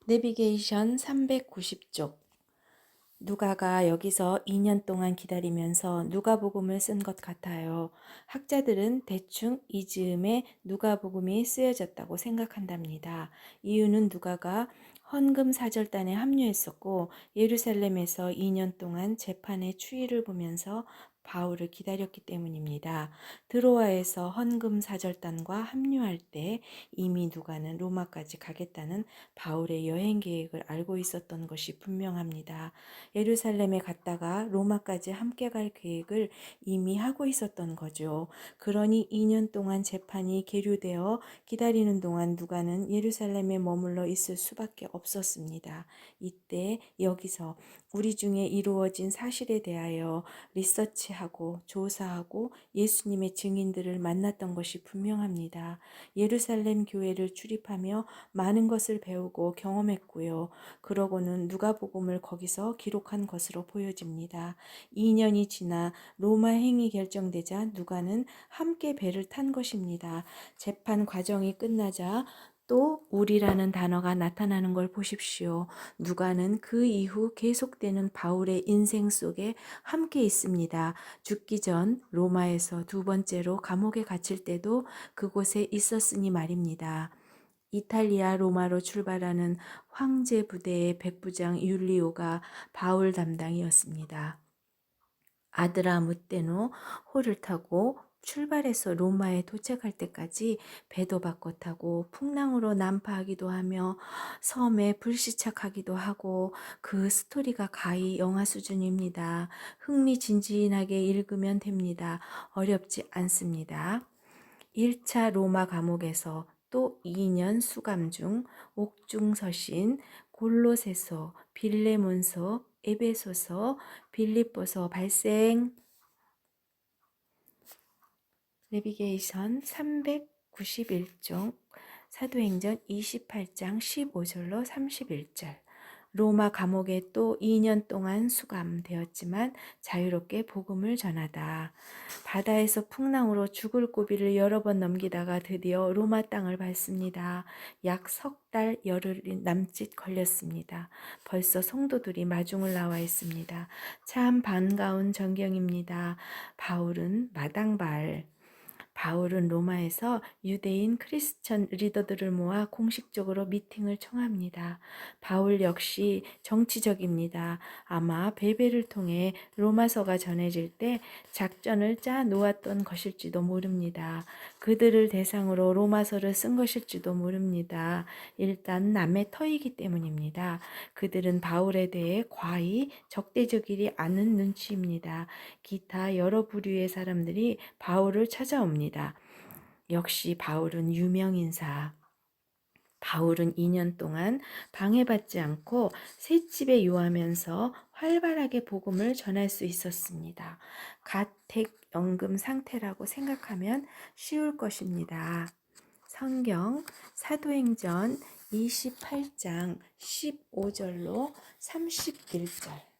내비게이션 390쪽. 누가가 여기서 2년 동안 기다리면서 누가복음을 쓴 것 같아요. 학자들은 대충 이 즈음에 누가복음이 쓰여졌다고 생각한답니다. 이유는 누가가 헌금 사절단에 합류했었고 예루살렘에서 2년 동안 재판의 추이를 보면서 바울을 기다렸기 때문입니다. 드로아에서 헌금 사절단과 합류할 때 이미 누가는 로마까지 가겠다는 바울의 여행 계획을 알고 있었던 것이 분명합니다. 예루살렘에 갔다가 로마까지 함께 갈 계획을 이미 하고 있었던 거죠. 그러니 2년 동안 재판이 계류되어 기다리는 동안 누가는 예루살렘에 머물러 있을 수밖에 없었습니다. 이때 여기서 우리 중에 이루어진 사실에 대하여 리서치하고 조사하고 예수님의 증인들을 만났던 것이 분명합니다. 예루살렘 교회를 출입하며 많은 것을 배우고 경험했고요. 그러고는 누가복음을 거기서 기록한 것으로 보여집니다. 2년이 지나 로마 행이 결정되자 누가는 함께 배를 탄 것입니다. 재판 과정이 끝나자 또 우리라는 단어가 나타나는 걸 보십시오. 누가는 그 이후 계속되는 바울의 인생 속에 함께 있습니다. 죽기 전 로마에서 두 번째로 감옥에 갇힐 때도 그곳에 있었으니 말입니다. 이탈리아 로마로 출발하는 황제 부대의 백부장 율리오가 바울 담당이었습니다. 아드라무떼노 호를 타고 출발해서 로마에 도착할 때까지 배도 바꿔 타고 풍랑으로 난파하기도 하며 섬에 불시착하기도 하고 그 스토리가 가히 영화 수준입니다. 흥미진진하게 읽으면 됩니다. 어렵지 않습니다. 1차 로마 감옥에서 또 2년 수감 중 옥중서신, 골로새서, 빌레몬서, 에베소서, 빌립보서 발생. 내비게이션 391쪽 사도행전 28장 15절로 31절. 로마 감옥에 또 2년 동안 수감되었지만 자유롭게 복음을 전하다. 바다에서 풍랑으로 죽을 고비를 여러 번 넘기다가 드디어 로마 땅을 밟습니다. 약 석 달 열흘 남짓 걸렸습니다. 벌써 성도들이 마중을 나와 있습니다. 참 반가운 전경입니다. 바울은 로마에서 유대인 크리스천 리더들을 모아 공식적으로 미팅을 청합니다. 바울 역시 정치적입니다. 아마 베베를 통해 로마서가 전해질 때 작전을 짜 놓았던 것일지도 모릅니다. 그들을 대상으로 로마서를 쓴 것일지도 모릅니다. 일단 남의 터이기 때문입니다. 그들은 바울에 대해 과히 적대적이지 않은 눈치입니다. 기타 여러 부류의 사람들이 바울을 찾아옵니다. 역시 바울은 유명인사. 바울은 2년 동안 방해받지 않고 셋집에 유하면서 활발하게 복음을 전할 수 있었습니다. 가택연금 상태라고 생각하면 쉬울 것입니다. 성경 사도행전 28장 15절로 31절.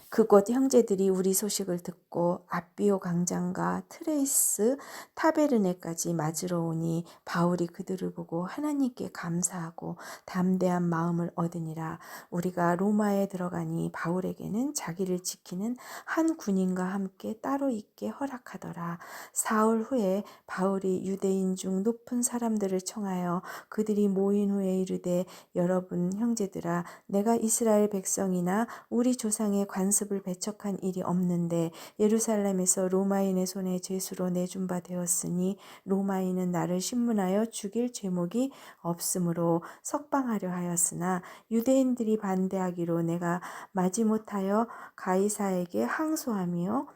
그곳 형제들이 우리 소식을 듣고 아비오 광장과 트레이스 타베르네까지 맞으러 오니 바울이 그들을 보고 하나님께 감사하고 담대한 마음을 얻으니라. 우리가 로마에 들어가니 바울에게는 자기를 지키는 한 군인과 함께 따로 있게 허락하더라. 사흘 후에 바울이 유대인 중 높은 사람들을 청하여 그들이 모인 후에 이르되, 여러분 형제들아, 내가 이스라엘 백성이나 우리 조상의 관습을 배척한 일이 없는데 예루살렘에서 로마인의 손에 죄수로 내준 바 되었으니 로마인은 나를 신문하여 죽일 죄목이 없으므로 석방하려 하였으나 유대인들이 반대하기로 내가 마지못하여 가이사에게 항소하며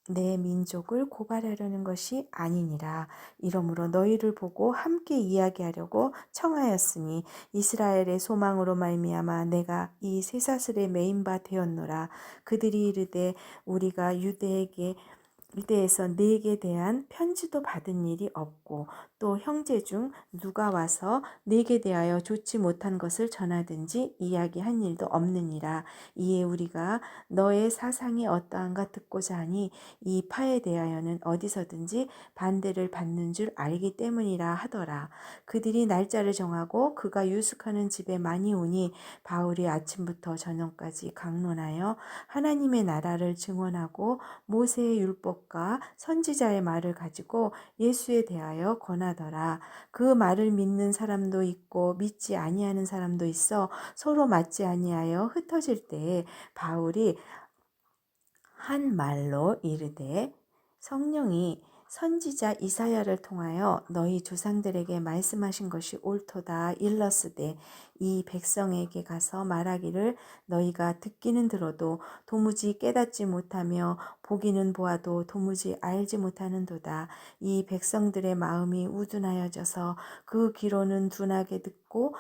내 민족을 고발하려는 것이 아니니라. 이러므로 너희를 보고 함께 이야기하려고 청하였으니 이스라엘의 소망으로 말미암아 내가 이 쇠사슬에 매인 바 되었노라. 그들이 이르되, 우리가 유대에게 대해서 내게 대한 편지도 받은 일이 없고 또 형제 중 누가 와서 내게 대하여 좋지 못한 것을 전하든지 이야기한 일도 없느니라. 이에 우리가 너의 사상이 어떠한가 듣고자 하니 이 파에 대하여는 어디서든지 반대를 받는 줄 알기 때문이라 하더라. 그들이 날짜를 정하고 그가 유숙하는 집에 많이 오니 바울이 아침부터 저녁까지 강론하여 하나님의 나라를 증언하고 모세의 율법과 선지자의 말을 가지고 예수에 대하여 권하더라. 그 말을 믿는 사람도 있고 믿지 아니하는 사람도 있어 서로 맞지 아니하여 흩어질 때에 바울이 한 말로 이르되 성령이 선지자 이사야를 통하여 너희 조상들에게 말씀하신 것이 옳도다 일렀으되 이 백성에게 가서 말하기를 너희가 듣기는 들어도 도무지 깨닫지 못하며 보기는 보아도 도무지 알지 못하는도다. 이 백성들의 마음이 우둔하여져서 그 귀로는 둔하게 듣고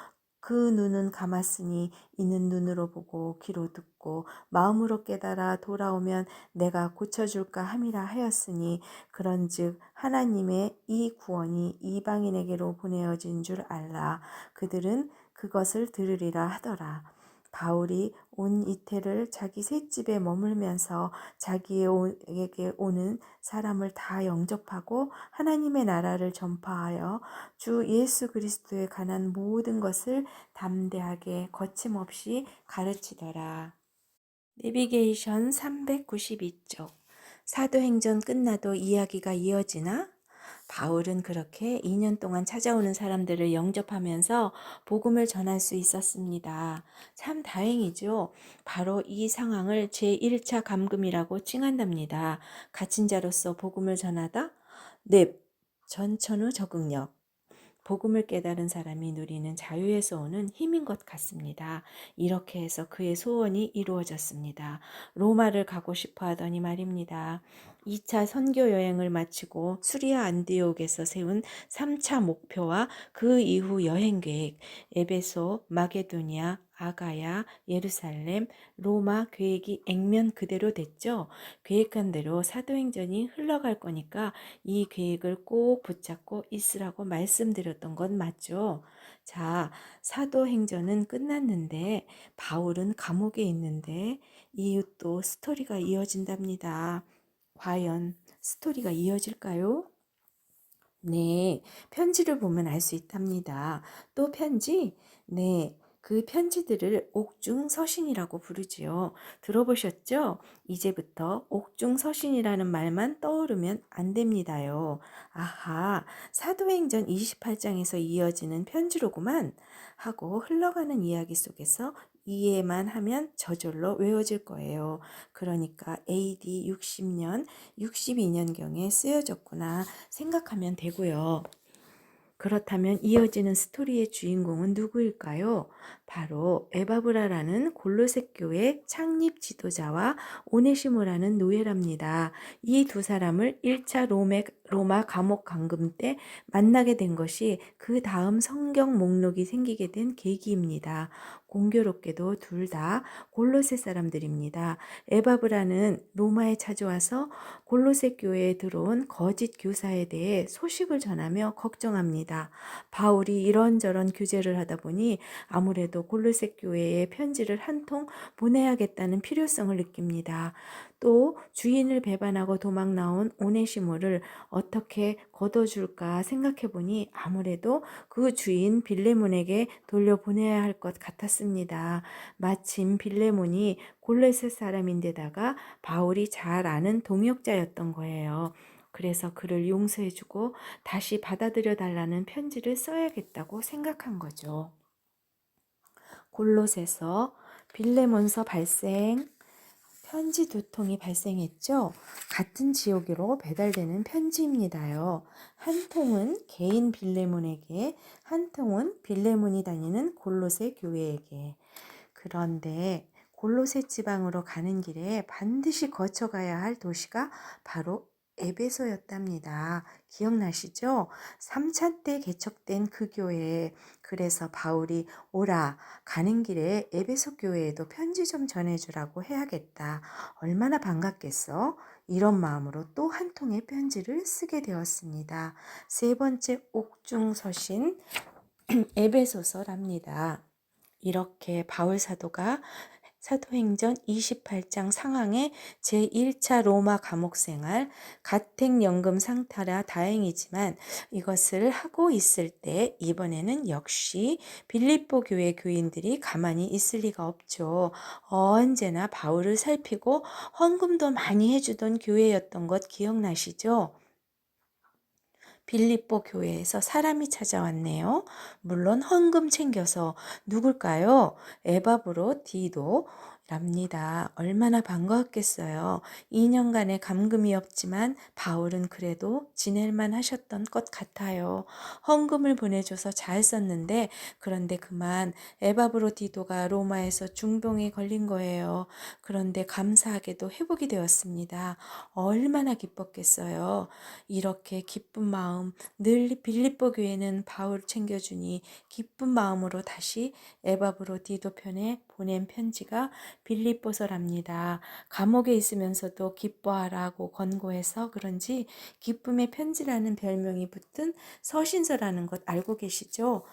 그 눈은 감았으니 이는 눈으로 보고 귀로 듣고 마음으로 깨달아 돌아오면 내가 고쳐줄까 함이라 하였으니 그런즉 하나님의 이 구원이 이방인에게로 보내어진 줄 알라. 그들은 그것을 들으리라 하더라. 바울이 온 이태를 자기 셋집에 머물면서 자기에게 오는 사람을 다 영접하고 하나님의 나라를 전파하여 주 예수 그리스도에 관한 모든 것을 담대하게 거침없이 가르치더라. 내비게이션 392쪽. 사도행전 끝나도 이야기가 이어지나? 바울은 그렇게 2년 동안 찾아오는 사람들을 영접하면서 복음을 전할 수 있었습니다. 참 다행이죠. 바로 이 상황을 제1차 감금이라고 칭한답니다. 갇힌 자로서 복음을 전하다? 네, 전천후 적응력. 복음을 깨달은 사람이 누리는 자유에서 오는 힘인 것 같습니다. 이렇게 해서 그의 소원이 이루어졌습니다. 로마를 가고 싶어 하더니 말입니다. 2차 선교 여행을 마치고 수리아 안디옥에서 세운 3차 목표와 그 이후 여행 계획, 에베소, 마게도니아, 아가야, 예루살렘, 로마 계획이 액면 그대로 됐죠. 계획한 대로 사도행전이 흘러갈 거니까 이 계획을 꼭 붙잡고 있으라고 말씀드렸던 건 맞죠? 자, 사도행전은 끝났는데 바울은 감옥에 있는데 이웃도 스토리가 이어진답니다. 과연 스토리가 이어질까요? 네, 편지를 보면 알 수 있답니다. 또 편지? 네, 그 편지들을 옥중서신이라고 부르지요. 들어보셨죠? 이제부터 옥중서신이라는 말만 떠오르면 안 됩니다요. 아하, 사도행전 28장에서 이어지는 편지로구만 하고 흘러가는 이야기 속에서 이해만 하면 저절로 외워질 거예요. 그러니까 AD 60년, 62년경에 쓰여졌구나 생각하면 되고요. 그렇다면 이어지는 스토리의 주인공은 누구일까요? 바로 에바브라라는 골로새 교회 창립 지도자와 오네시모라는 노예랍니다. 이 두 사람을 1차 로마 감옥 감금 때 만나게 된 것이 그 다음 성경 목록이 생기게 된 계기입니다. 공교롭게도 둘 다 골로새 사람들입니다. 에바브라는 로마에 찾아와서 골로새 교회에 들어온 거짓 교사에 대해 소식을 전하며 걱정합니다. 바울이 이런저런 규제를 하다 보니 아무래도 골로새 교회에 편지를 한 통 보내야겠다는 필요성을 느낍니다. 또 주인을 배반하고 도망 나온 오네시모를 어떻게 걷어줄까 생각해 보니 아무래도 그 주인 빌레몬에게 돌려보내야 할 것 같았습니다. 마침 빌레몬이 골로새 사람인데다가 바울이 잘 아는 동역자였던 거예요. 그래서 그를 용서해주고 다시 받아들여 달라는 편지를 써야겠다고 생각한 거죠. 골로새서, 빌레몬서 발생, 편지 두 통이 발생했죠. 같은 지역으로 배달되는 편지입니다요. 한 통은 개인 빌레몬에게, 한 통은 빌레몬이 다니는 골로새 교회에게. 그런데 골로새 지방으로 가는 길에 반드시 거쳐가야 할 도시가 바로 에베소였답니다. 기억나시죠? 3차 때 개척된 그 교회. 그래서 바울이 오라, 가는 길에 에베소 교회에도 편지 좀 전해주라고 해야겠다. 얼마나 반갑겠어? 이런 마음으로 또 한 통의 편지를 쓰게 되었습니다. 세 번째 옥중서신 에베소서랍니다. 이렇게 바울 사도가 사도행전 28장 상황의 제1차 로마 감옥 생활, 가택연금 상태라 다행이지만 이것을 하고 있을 때 이번에는 역시 빌립보 교회 교인들이 가만히 있을 리가 없죠. 언제나 바울을 살피고 헌금도 많이 해주던 교회였던 것 기억나시죠? 빌립보 교회에서 사람이 찾아왔네요. 물론 헌금 챙겨서 누굴까요? 에바브로 디도랍니다. 얼마나 반가웠겠어요. 2년간의 감금이 없지만 바울은 그래도 지낼만 하셨던 것 같아요. 헌금을 보내줘서 잘 썼는데 그런데 그만 에바브로 디도가 로마에서 중병에 걸린 거예요. 그런데 감사하게도 회복이 되었습니다. 얼마나 기뻤겠어요. 이렇게 기쁜 마음 늘 빌립보 교회는 바울 챙겨주니 기쁜 마음으로 다시 에바브로디도 편에 보낸 편지가 빌립보서랍니다. 감옥에 있으면서도 기뻐하라고 권고해서 그런지 기쁨의 편지라는 별명이 붙은 서신서라는 것 알고 계시죠?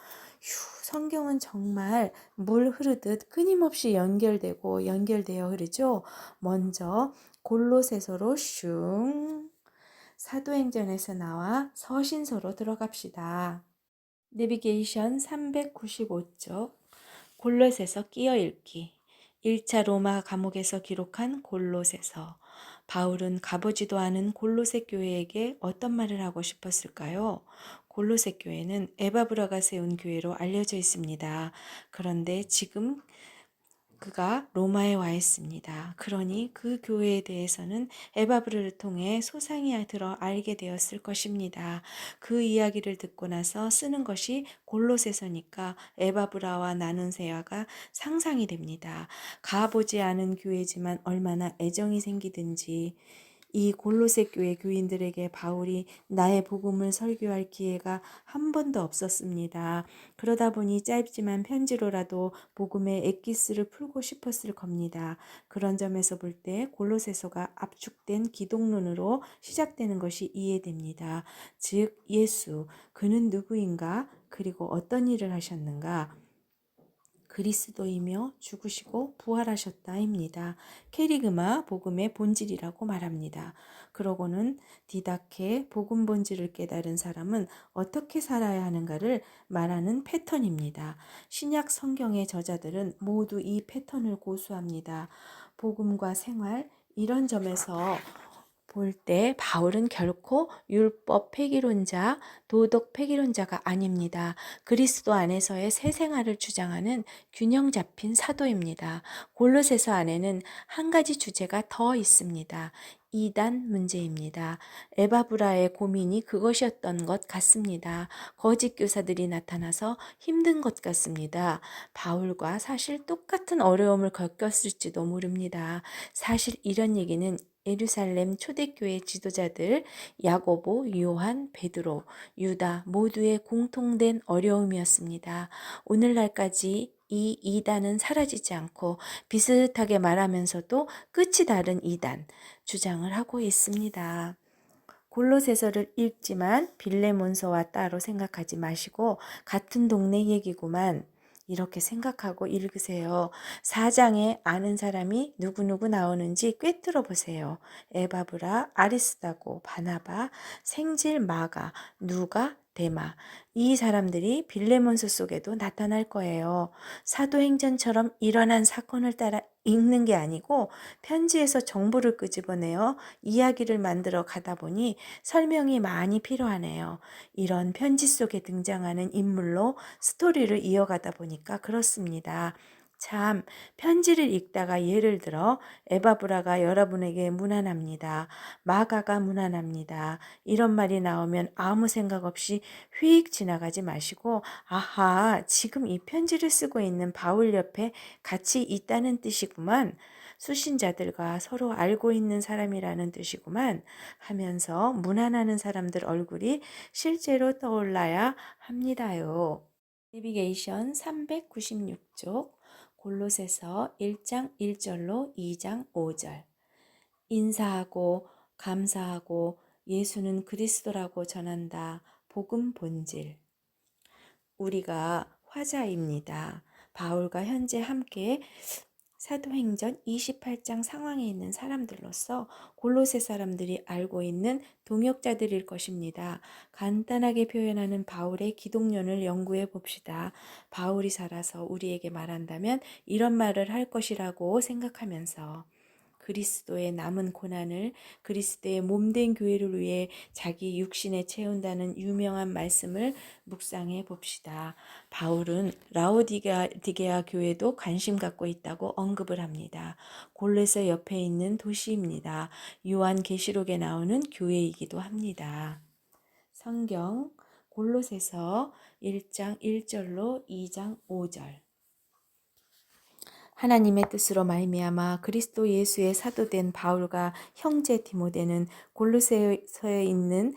성경은 정말 물 흐르듯 끊임없이 연결되어 흐르죠. 먼저 골로새서로 슝 사도행전에서 나와 서신서로 들어갑시다. 내비게이션 395쪽 골로새서 끼어 읽기 1차 로마 감옥에서 기록한 골로새서 바울은 가보지도 않은 골로새 교회에게 어떤 말을 하고 싶었을까요? 골로새 교회는 에바브라가 세운 교회로 알려져 있습니다. 그런데 지금 그가 로마에 와 있습니다. 그러니 그 교회에 대해서는 에바브라를 통해 소상히 들어 알게 되었을 것입니다. 그 이야기를 듣고 나서 쓰는 것이 골로새서니까 에바브라와 나눈 대화가 상상이 됩니다. 가보지 않은 교회지만 얼마나 애정이 생기든지 이 골로새 교회 교인들에게 바울이 나의 복음을 설교할 기회가 한 번도 없었습니다. 그러다 보니 짧지만 편지로라도 복음의 엑기스를 풀고 싶었을 겁니다. 그런 점에서 볼 때 골로새서가 압축된 기독론으로 시작되는 것이 이해됩니다. 즉 예수, 그는 누구인가? 그리고 어떤 일을 하셨는가? 그리스도이며 죽으시고 부활하셨다입니다. 캐리그마 복음의 본질이라고 말합니다. 그러고는 디다케 복음 본질을 깨달은 사람은 어떻게 살아야 하는가를 말하는 패턴입니다. 신약 성경의 저자들은 모두 이 패턴을 고수합니다. 복음과 생활 이런 점에서 볼 때 바울은 결코 율법 폐기론자, 도덕 폐기론자가 아닙니다. 그리스도 안에서의 새 생활을 주장하는 균형 잡힌 사도입니다. 골로새서 안에는 한 가지 주제가 더 있습니다. 이단 문제입니다. 에바브라의 고민이 그것이었던 것 같습니다. 거짓 교사들이 나타나서 힘든 것 같습니다. 바울과 사실 똑같은 어려움을 겪었을지도 모릅니다. 사실 이런 얘기는 예루살렘 초대교회 지도자들 야고보, 요한, 베드로, 유다 모두의 공통된 어려움이었습니다. 오늘날까지 이 이단은 사라지지 않고 비슷하게 말하면서도 끝이 다른 이단 주장을 하고 있습니다. 골로새서를 읽지만 빌레몬서와 따로 생각하지 마시고 같은 동네 얘기구만 이렇게 생각하고 읽으세요. 4장에 아는 사람이 누구누구 나오는지 꿰뚫어 보세요. 에바브라, 아리스다고, 바나바, 생질, 마가, 누가, 데마 이 사람들이 빌레몬서 속에도 나타날 거예요. 사도행전처럼 일어난 사건을 따라 읽는 게 아니고 편지에서 정보를 끄집어내어 이야기를 만들어 가다 보니 설명이 많이 필요하네요. 이런 편지 속에 등장하는 인물로 스토리를 이어가다 보니까 그렇습니다. 참, 편지를 읽다가 예를 들어 에바브라가 여러분에게 무난합니다. 마가가 무난합니다. 이런 말이 나오면 아무 생각 없이 휙 지나가지 마시고 아하, 지금 이 편지를 쓰고 있는 바울 옆에 같이 있다는 뜻이구만. 수신자들과 서로 알고 있는 사람이라는 뜻이구만 하면서 무난하는 사람들 얼굴이 실제로 떠올라야 합니다요. 내비게이션 396쪽 골로새서 1장 1절로 2장 5절 인사하고 감사하고 예수는 그리스도라고 전한다. 복음 본질. 우리가 화자입니다. 바울과 현재 함께 사도행전 28장 상황에 있는 사람들로서 골로새 사람들이 알고 있는 동역자들일 것입니다. 간단하게 표현하는 바울의 기독론을 연구해 봅시다. 바울이 살아서 우리에게 말한다면 이런 말을 할 것이라고 생각하면서 그리스도의 남은 고난을 그리스도의 몸된 교회를 위해 자기 육신에 채운다는 유명한 말씀을 묵상해 봅시다. 바울은 라오디게아 교회도 관심 갖고 있다고 언급을 합니다. 골로새 옆에 있는 도시입니다. 요한계시록에 나오는 교회이기도 합니다. 성경 골로새서 1장 1절로 2장 5절. 하나님의 뜻으로 말미암아 그리스도 예수의 사도된 바울과 형제 디모데는 골로새에 있는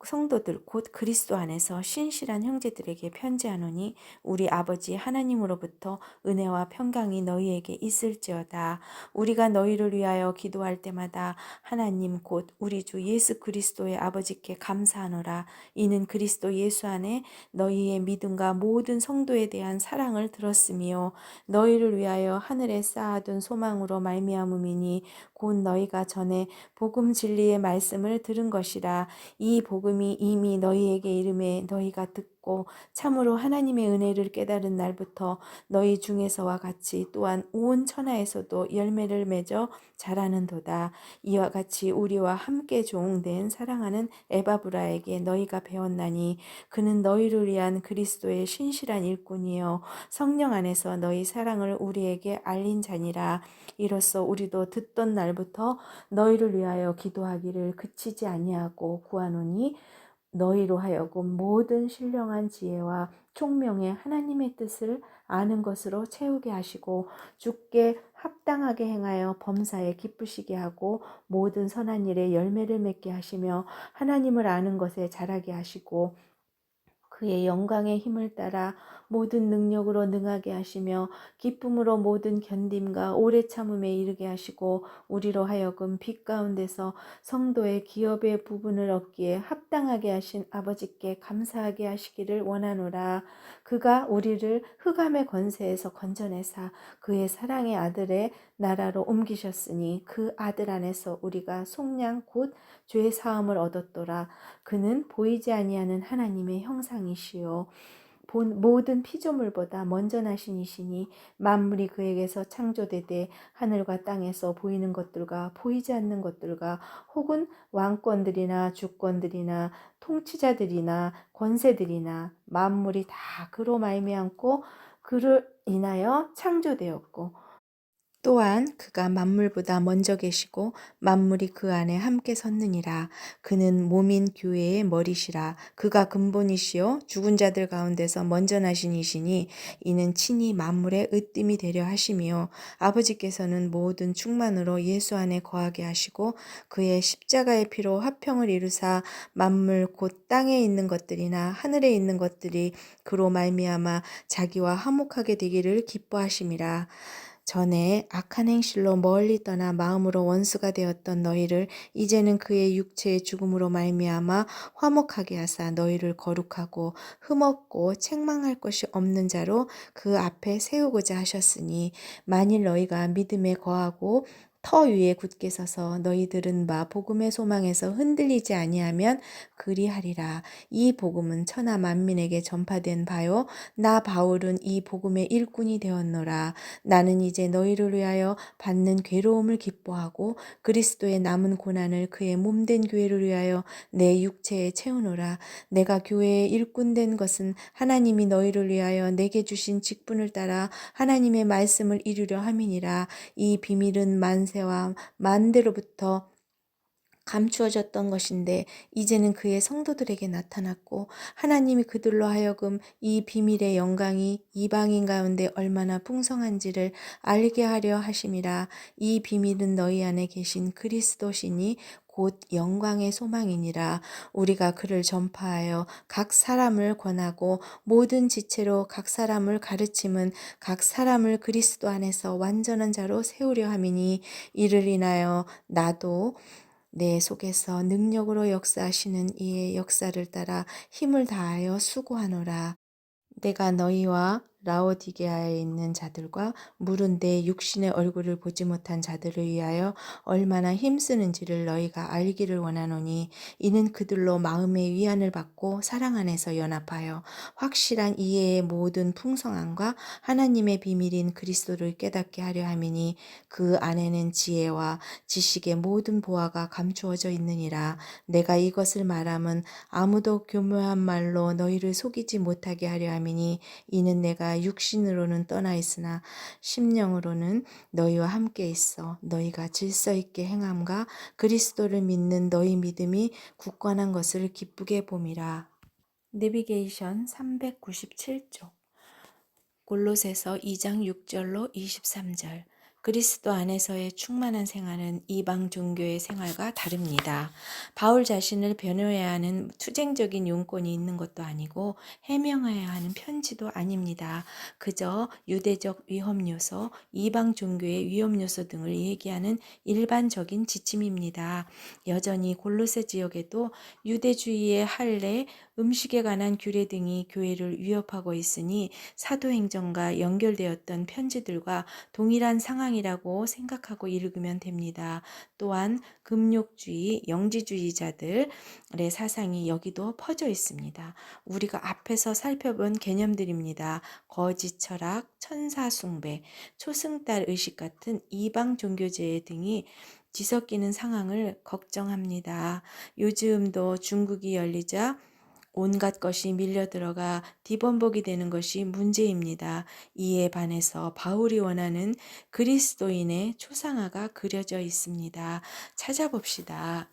성도들 곧 그리스도 안에서 신실한 형제들에게 편지하노니 우리 아버지 하나님으로부터 은혜와 평강이 너희에게 있을지어다. 우리가 너희를 위하여 기도할 때마다 하나님 곧 우리 주 예수 그리스도의 아버지께 감사하노라. 이는 그리스도 예수 안에 너희의 믿음과 모든 성도에 대한 사랑을 들었으며 너희를 위하여 하늘에 쌓아둔 소망으로 말미암음이니 곧 너희가 전에 복음 진리의 말씀을 들은 것이라. 이 복음이 이미 너희에게 이름에 너희가 듣고 참으로 하나님의 은혜를 깨달은 날부터 너희 중에서와 같이 또한 온 천하에서도 열매를 맺어 자라는도다. 이와 같이 우리와 함께 종된 사랑하는 에바브라에게 너희가 배웠나니 그는 너희를 위한 그리스도의 신실한 일꾼이요 성령 안에서 너희 사랑을 우리에게 알린 자니라. 이로써 우리도 듣던 날부터 너희를 위하여 기도하기를 그치지 아니하고 구하노니 너희로 하여금 모든 신령한 지혜와 총명의 하나님의 뜻을 아는 것으로 채우게 하시고 주께 합당하게 행하여 범사에 기쁘시게 하고 모든 선한 일에 열매를 맺게 하시며 하나님을 아는 것에 자라게 하시고 그의 영광의 힘을 따라 모든 능력으로 능하게 하시며 기쁨으로 모든 견딤과 오래 참음에 이르게 하시고 우리로 하여금 빛 가운데서 성도의 기업의 부분을 얻기에 합당하게 하신 아버지께 감사하게 하시기를 원하노라. 그가 우리를 흑암의 권세에서 건져내사 그의 사랑의 아들의 나라로 옮기셨으니 그 아들 안에서 우리가 속량 곧 죄 사함을 얻었도라. 그는 보이지 아니하는 하나님의 형상이시요 모든 피조물보다 먼저 나신 이시니 만물이 그에게서 창조되되 하늘과 땅에서 보이는 것들과 보이지 않는 것들과 혹은 왕권들이나 주권들이나 통치자들이나 권세들이나 만물이 다 그로 말미암고 그를 인하여 창조되었고 또한 그가 만물보다 먼저 계시고 만물이 그 안에 함께 섰느니라. 그는 몸인 교회의 머리시라. 그가 근본이시요 죽은 자들 가운데서 먼저 나신 이시니 이는 친히 만물의 으뜸이 되려 하심이요 아버지께서는 모든 충만으로 예수 안에 거하게 하시고 그의 십자가의 피로 화평을 이루사 만물 곧 땅에 있는 것들이나 하늘에 있는 것들이 그로 말미암아 자기와 화목하게 되기를 기뻐하심이라. 전에 악한 행실로 멀리 떠나 마음으로 원수가 되었던 너희를 이제는 그의 육체의 죽음으로 말미암아 화목하게 하사 너희를 거룩하고 흠없고 책망할 것이 없는 자로 그 앞에 세우고자 하셨으니 만일 너희가 믿음에 거하고 터 위에 굳게 서서 너희들은 바 복음의 소망에서 흔들리지 아니하면 그리하리라. 이 복음은 천하 만민에게 전파된 바요 나 바울은 이 복음의 일꾼이 되었노라. 나는 이제 너희를 위하여 받는 괴로움을 기뻐하고 그리스도의 남은 고난을 그의 몸된 교회를 위하여 내 육체에 채우노라. 내가 교회의 일꾼 된 것은 하나님이 너희를 위하여 내게 주신 직분을 따라 하나님의 말씀을 이루려 함이니라. 이 비밀은 만세와 만대로부터 감추어졌던 것인데 이제는 그의 성도들에게 나타났고 하나님이 그들로 하여금 이 비밀의 영광이 이방인 가운데 얼마나 풍성한지를 알게 하려 하심이라. 이 비밀은 너희 안에 계신 그리스도시니 곧 영광의 소망이니라. 우리가 그를 전파하여 각 사람을 권하고 모든 지체로 각 사람을 가르침은 각 사람을 그리스도 안에서 완전한 자로 세우려 함이니 이를 인하여 나도 내 속에서 능력으로 역사하시는 이의 역사를 따라 힘을 다하여 수고하노라. 내가 너희와 라오디게아에 있는 자들과 물은 내 육신의 얼굴을 보지 못한 자들을 위하여 얼마나 힘쓰는지를 너희가 알기를 원하노니, 이는 그들로 마음의 위안을 받고 사랑 안에서 연합하여 확실한 이해의 모든 풍성함과 하나님의 비밀인 그리스도를 깨닫게 하려 함이니, 그 안에는 지혜와 지식의 모든 보화가 감추어져 있느니라. 내가 이것을 말함은 아무도 교묘한 말로 너희를 속이지 못하게 하려 함이니, 이는 내가 육신으로는 떠나 있으나 심령으로는 너희와 함께 있어 너희가 질서 있게 행함과 그리스도를 믿는 너희 믿음이 굳건한 것을 기쁘게 봄이라. 내비게이션 397쪽. 골로새서 2장 6절로 23절. 그리스도 안에서의 충만한 생활은 이방 종교의 생활과 다릅니다. 바울 자신을 변호해야 하는 투쟁적인 용건이 있는 것도 아니고 해명해야 하는 편지도 아닙니다. 그저 유대적 위험 요소, 이방 종교의 위험 요소 등을 얘기하는 일반적인 지침입니다. 여전히 골로새 지역에도 유대주의의 할례, 음식에 관한 규례 등이 교회를 위협하고 있으니 사도행전과 연결되었던 편지들과 동일한 상황이라고 생각하고 읽으면 됩니다. 또한 금욕주의, 영지주의자들의 사상이 여기도 퍼져 있습니다. 우리가 앞에서 살펴본 개념들입니다. 거짓 철학, 천사 숭배, 초승달 의식 같은 이방 종교제 등이 뒤섞이는 상황을 걱정합니다. 요즘도 중국이 열리자 온갖 것이 밀려들어가 뒤범벅이 되는 것이 문제입니다. 이에 반해서 바울이 원하는 그리스도인의 초상화가 그려져 있습니다. 찾아봅시다.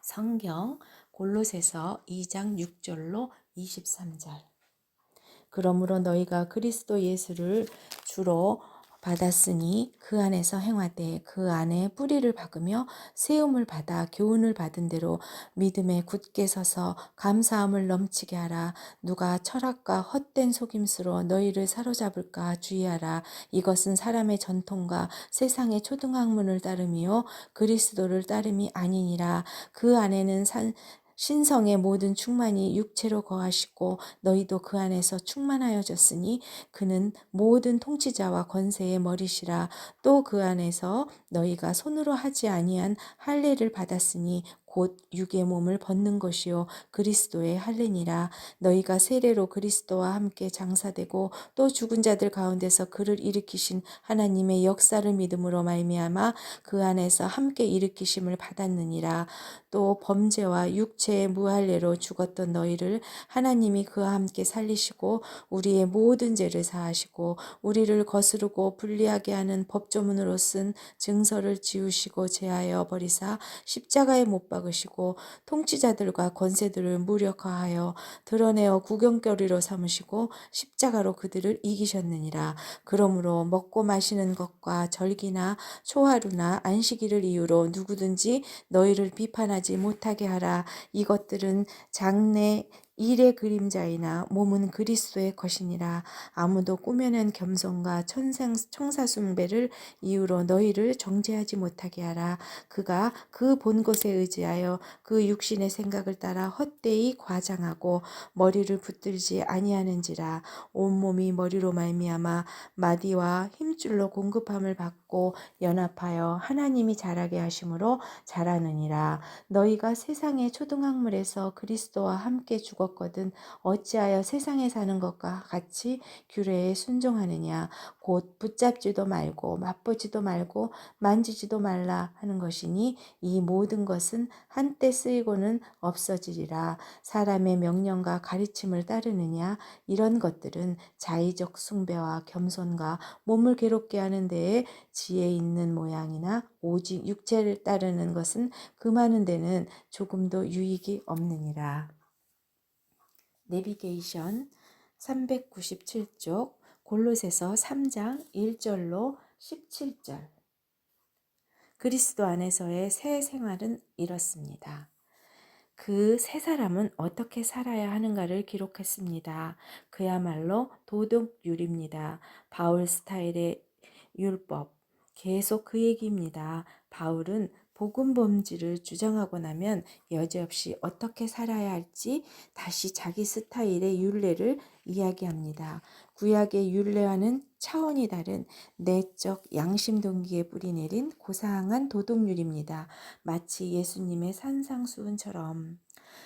성경 골로새서 2장 6절로 23절. 그러므로 너희가 그리스도 예수를 주로 받았으니 그 안에서 행하되 그 안에 뿌리를 박으며 세움을 받아 교훈을 받은 대로 믿음에 굳게 서서 감사함을 넘치게 하라. 누가 철학과 헛된 속임수로 너희를 사로잡을까 주의하라. 이것은 사람의 전통과 세상의 초등학문을 따름이요 그리스도를 따름이 아니니라. 그 안에는 신성의 모든 충만이 육체로 거하시고 너희도 그 안에서 충만하여졌으니 그는 모든 통치자와 권세의 머리시라. 또 그 안에서 너희가 손으로 하지 아니한 할례를 받았으니 곧 육의 몸을 벗는 것이요 그리스도의 할례니라. 너희가 세례로 그리스도와 함께 장사되고 또 죽은 자들 가운데서 그를 일으키신 하나님의 역사를 믿음으로 말미암아 그 안에서 함께 일으키심을 받았느니라. 또 범죄와 육체의 무할례로 죽었던 너희를 하나님이 그와 함께 살리시고 우리의 모든 죄를 사하시고 우리를 거스르고 불리하게 하는 법조문으로 쓴 증서를 지우시고 제하여 버리사 십자가에 못 박으시고 통치자들과 권세들을 무력화하여 드러내어 구경거리로 삼으시고 십자가로 그들을 이기셨느니라. 그러므로 먹고 마시는 것과 절기나 초하루나 안식일을 이유로 누구든지 너희를 비판하지 못하게 하라. 이것들은 장래 일의 그림자이나 몸은 그리스도의 것이니라. 아무도 꾸며낸 겸손과 청사숭배를 이유로 너희를 정죄하지 못하게 하라. 그가 그 본 것에 의지하여 그 육신의 생각을 따라 헛되이 과장하고 머리를 붙들지 아니하는지라. 온몸이 머리로 말미암아 마디와 힘줄로 공급함을 받고 연합하여 하나님이 자라게 하심으로 자라느니라. 너희가 세상의 초등학물에서 그리스도와 함께 죽었거든 어찌하여 세상에 사는 것과 같이 규례에 순종하느냐. 곧 붙잡지도 말고 맛보지도 말고 만지지도 말라 하는 것이니 이 모든 것은 한때 쓰이고는 없어지리라. 사람의 명령과 가르침을 따르느냐. 이런 것들은 자의적 숭배와 겸손과 몸을 괴롭게 하는 데에 지혜 있는 모양이나 오직 육체를 따르는 것은 그 많은 데는 조금도 유익이 없느니라. 내비게이션 397쪽 골로새서 3장 1절로 17절. 그리스도 안에서의 새 생활은 이렇습니다. 그 새 사람은 어떻게 살아야 하는가를 기록했습니다. 그야말로 도덕률입니다. 바울 스타일의 율법. 계속 그 얘기입니다. 바울은 복음 범지를 주장하고 나면 여지없이 어떻게 살아야 할지 다시 자기 스타일의 율례를 이야기합니다. 구약의 율례와는 차원이 다른 내적 양심 동기에 뿌리내린 고상한 도덕률입니다. 마치 예수님의 산상수훈처럼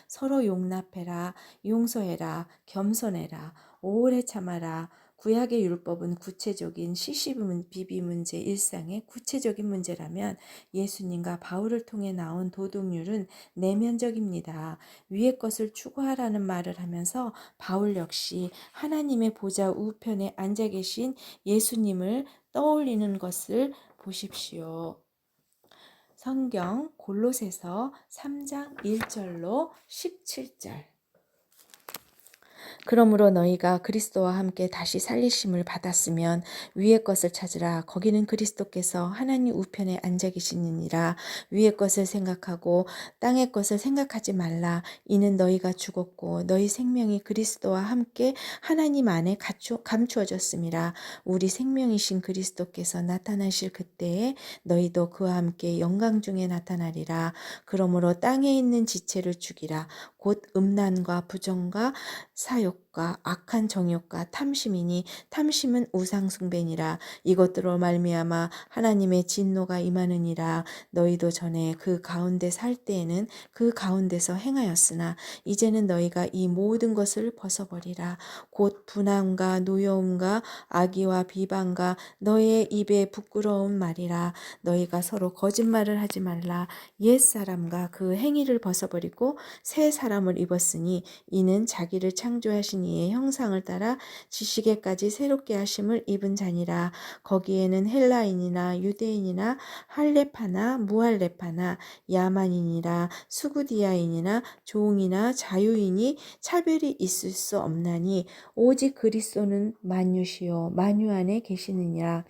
서로 용납해라, 용서해라, 겸손해라, 오래 참아라. 구약의 율법은 구체적인 시시비비 문제 일상의 구체적인 문제라면 예수님과 바울을 통해 나온 도덕률은 내면적입니다. 위의 것을 추구하라는 말을 하면서 바울 역시 하나님의 보좌 우편에 앉아 계신 예수님을 떠올리는 것을 보십시오. 성경 골로새서 3장 1절로 17절. 그러므로 너희가 그리스도와 함께 다시 살리심을 받았으면 위의 것을 찾으라. 거기는 그리스도께서 하나님 우편에 앉아 계시느니라. 위의 것을 생각하고 땅의 것을 생각하지 말라. 이는 너희가 죽었고 너희 생명이 그리스도와 함께 하나님 안에 감추어졌음이라. 우리 생명이신 그리스도께서 나타나실 그때에 너희도 그와 함께 영광 중에 나타나리라. 그러므로 땅에 있는 지체를 죽이라. 곧 음란과 부정과 사욕과 악한 정욕과 탐심이니 탐심은 우상 숭배니라. 이것들로 말미암아 하나님의 진노가 임하느니라. 너희도 전에 그 가운데 살 때에는 그 가운데서 행하였으나 이제는 너희가 이 모든 것을 벗어버리라. 곧 분함과 노여움과 악의와 비방과 너희의 입에 부끄러운 말이라. 너희가 서로 거짓말을 하지 말라. 옛사람과 그 행위를 벗어버리고 새 사람을 입었으니 이는 자기를 창조하신 이의 형상을 따라 지식에까지 새롭게 하심을 입은 자니라. 거기에는 헬라인이나 유대인이나 할레파나 무할레파나 야만인이라 수구디아인이나 종이나 자유인이 차별이 있을 수 없나니 오직 그리스도는 만유시요 만유 안에 계시느니라.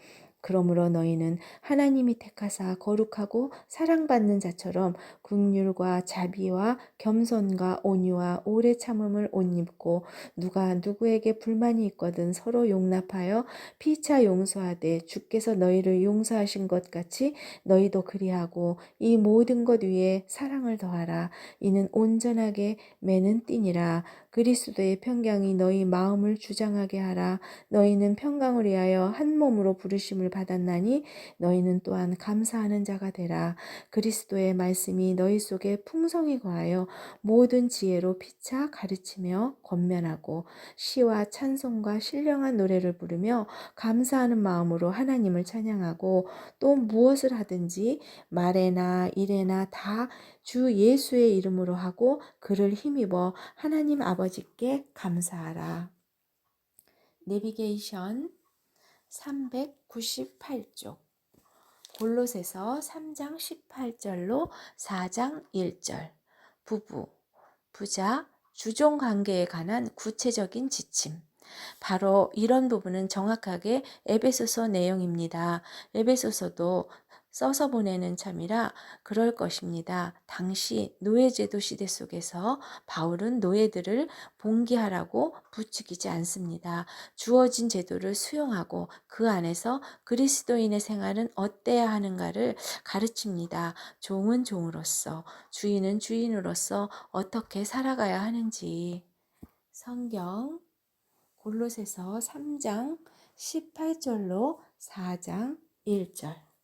그러므로 너희는 하나님이 택하사 거룩하고 사랑받는 자처럼 긍휼과 자비와 겸손과 온유와 오래 참음을 옷 입고 누가 누구에게 불만이 있거든 서로 용납하여 피차 용서하되 주께서 너희를 용서하신 것 같이 너희도 그리하고 이 모든 것 위에 사랑을 더하라. 이는 온전하게 매는 띠니라. 그리스도의 평강이 너희 마음을 주장하게 하라. 너희는 평강을 위하여 한 몸으로 부르심을 받았나니 너희는 또한 감사하는 자가 되라. 그리스도의 말씀이 너희 속에 풍성히 거하여 모든 지혜로 피차 가르치며 권면하고 시와 찬송과 신령한 노래를 부르며 감사하는 마음으로 하나님을 찬양하고 또 무엇을 하든지 말에나 일에나 다 주 예수의 이름으로 하고 그를 힘입어 하나님 아버지께 감사하라. 내비게이션 398쪽 골로새서 3장 18절로 4장 1절 부부, 부자, 주종 관계에 관한 구체적인 지침. 바로 이런 부분은 정확하게 에베소서 내용입니다. 에베소서도 써서 보내는 참이라 그럴 것입니다. 당시 노예제도 시대 속에서 바울은 노예들을 봉기하라고 부추기지 않습니다. 주어진 제도를 수용하고 그 안에서 그리스도인의 생활은 어때야 하는가를 가르칩니다. 종은 종으로서, 주인은 주인으로서 어떻게 살아가야 하는지. 성경 골로새서 3장 18절로 4장 1절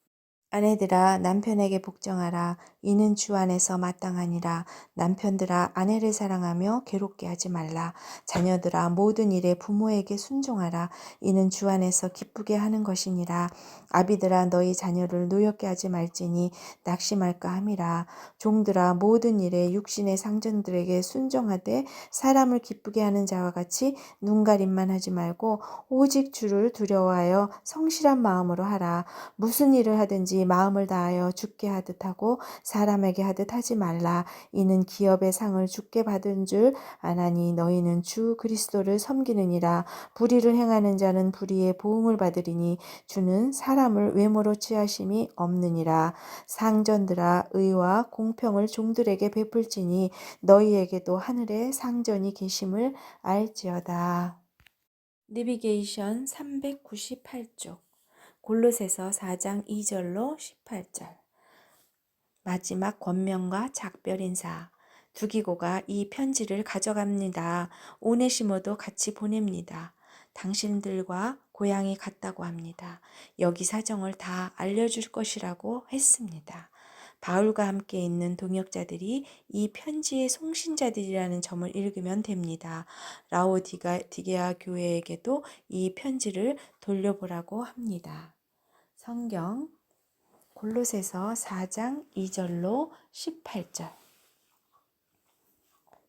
아내들아 남편에게 복종하라. 이는 주 안에서 마땅하니라. 남편들아 아내를 사랑하며 괴롭게 하지 말라. 자녀들아 모든 일에 부모에게 순종하라. 이는 주 안에서 기쁘게 하는 것이니라. 아비들아 너희 자녀를 노엽게 하지 말지니 낙심할까 함이라. 종들아 모든 일에 육신의 상전들에게 순종하되 사람을 기쁘게 하는 자와 같이 눈가림만 하지 말고 오직 주를 두려워하여 성실한 마음으로 하라. 무슨 일을 하든지 마음을 다하여 주께 하듯 하고 사람에게 하듯 하지 말라. 이는 기업의 상을 주께 받은 줄 아나니 너희는 주 그리스도를 섬기느니라. 불의를 행하는 자는 불의의 보응을 받으리니 주는 사람을 외모로 취하심이 없느니라. 상전들아 의와 공평을 종들에게 베풀지니 너희에게도 하늘에 상전이 계심을 알지어다. 내비게이션 398쪽 골로새서 4장 2절로 18절 마지막 권면과 작별 인사. 두기고가 이 편지를 가져갑니다. 오네시모도 같이 보냅니다. 당신들과 고향이 같다고 합니다. 여기 사정을 다 알려줄 것이라고 했습니다. 바울과 함께 있는 동역자들이 이 편지의 송신자들이라는 점을 읽으면 됩니다. 라오디게아 교회에게도 이 편지를 돌려보라고 합니다. 성경 골로새서 4장 2절로 18절.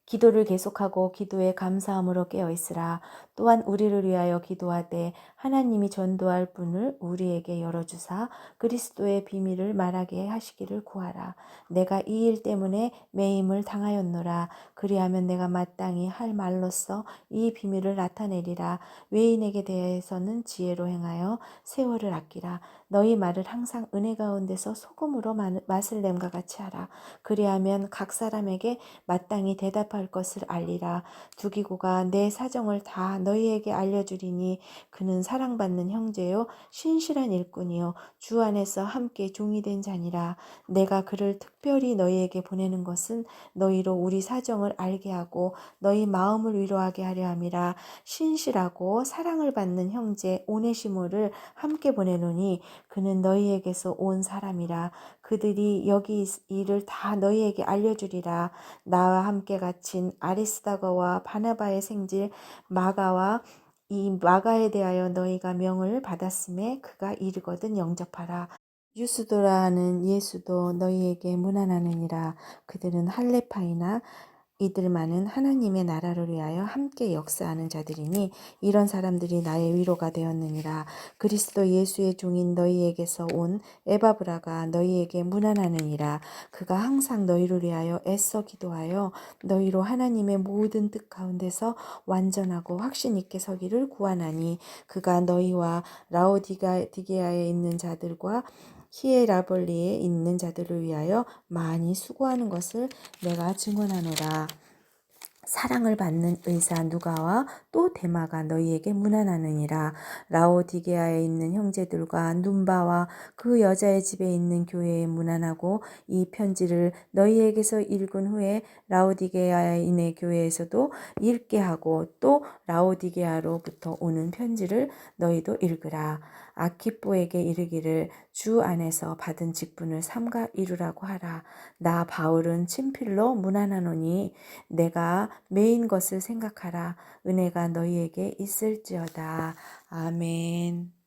기도를 계속하고 기도에 감사함으로 깨어있으라. 또한 우리를 위하여 기도하되 하나님이 전도할 분을 우리에게 열어주사 그리스도의 비밀을 말하게 하시기를 구하라. 내가 이 일 때문에 매임을 당하였노라. 그리하면 내가 마땅히 할 말로써 이 비밀을 나타내리라. 외인에게 대해서는 지혜로 행하여 세월을 아끼라. 너희 말을 항상 은혜 가운데서 소금으로 맛을 냄과 같이 하라. 그리하면 각 사람에게 마땅히 대답할 것을 알리라. 두기고가 내 사정을 다 너희에게 알려주리니 그는 사랑받는 형제요 신실한 일꾼이요 주 안에서 함께 종이 된 자니라. 내가 그를 특별히 너희에게 보내는 것은 너희로 우리 사정을 알게 하고 너희 마음을 위로하게 하려 함이라. 신실하고 사랑을 받는 형제 오네시모를 함께 보내노니 그는 너희에게서 온 사람이라. 그들이 여기 일을 다 너희에게 알려주리라. 나와 함께 갇힌 아리스다거와 바나바의 생질 마가와 이 마가에 대하여 너희가 명을 받았음에 그가 이르거든 영접하라. 유스도라는 예수도 너희에게 문안하느니라. 그들은 할레파이나 이들만은 하나님의 나라를 위하여 함께 역사하는 자들이니 이런 사람들이 나의 위로가 되었느니라. 그리스도 예수의 종인 너희에게서 온 에바브라가 너희에게 문안하느니라. 그가 항상 너희를 위하여 애써 기도하여 너희로 하나님의 모든 뜻 가운데서 완전하고 확신 있게 서기를 구하나니 그가 너희와 라오디게아에 있는 자들과 히에라볼리에 있는 자들을 위하여 많이 수고하는 것을 내가 증언하노라. 사랑을 받는 의사 누가와 또 데마가 너희에게 문안하느니라. 라오디게아에 있는 형제들과 눈바와 그 여자의 집에 있는 교회에 문안하고 이 편지를 너희에게서 읽은 후에 라오디게아인의 교회에서도 읽게 하고 또 라오디게아로부터 오는 편지를 너희도 읽으라. 아키뽀에게 이르기를 주 안에서 받은 직분을 삼가 이루라고 하라. 나 바울은 친필로 문안하노니 내가 매인 것을 생각하라. 은혜가 너희에게 있을지어다. 아멘.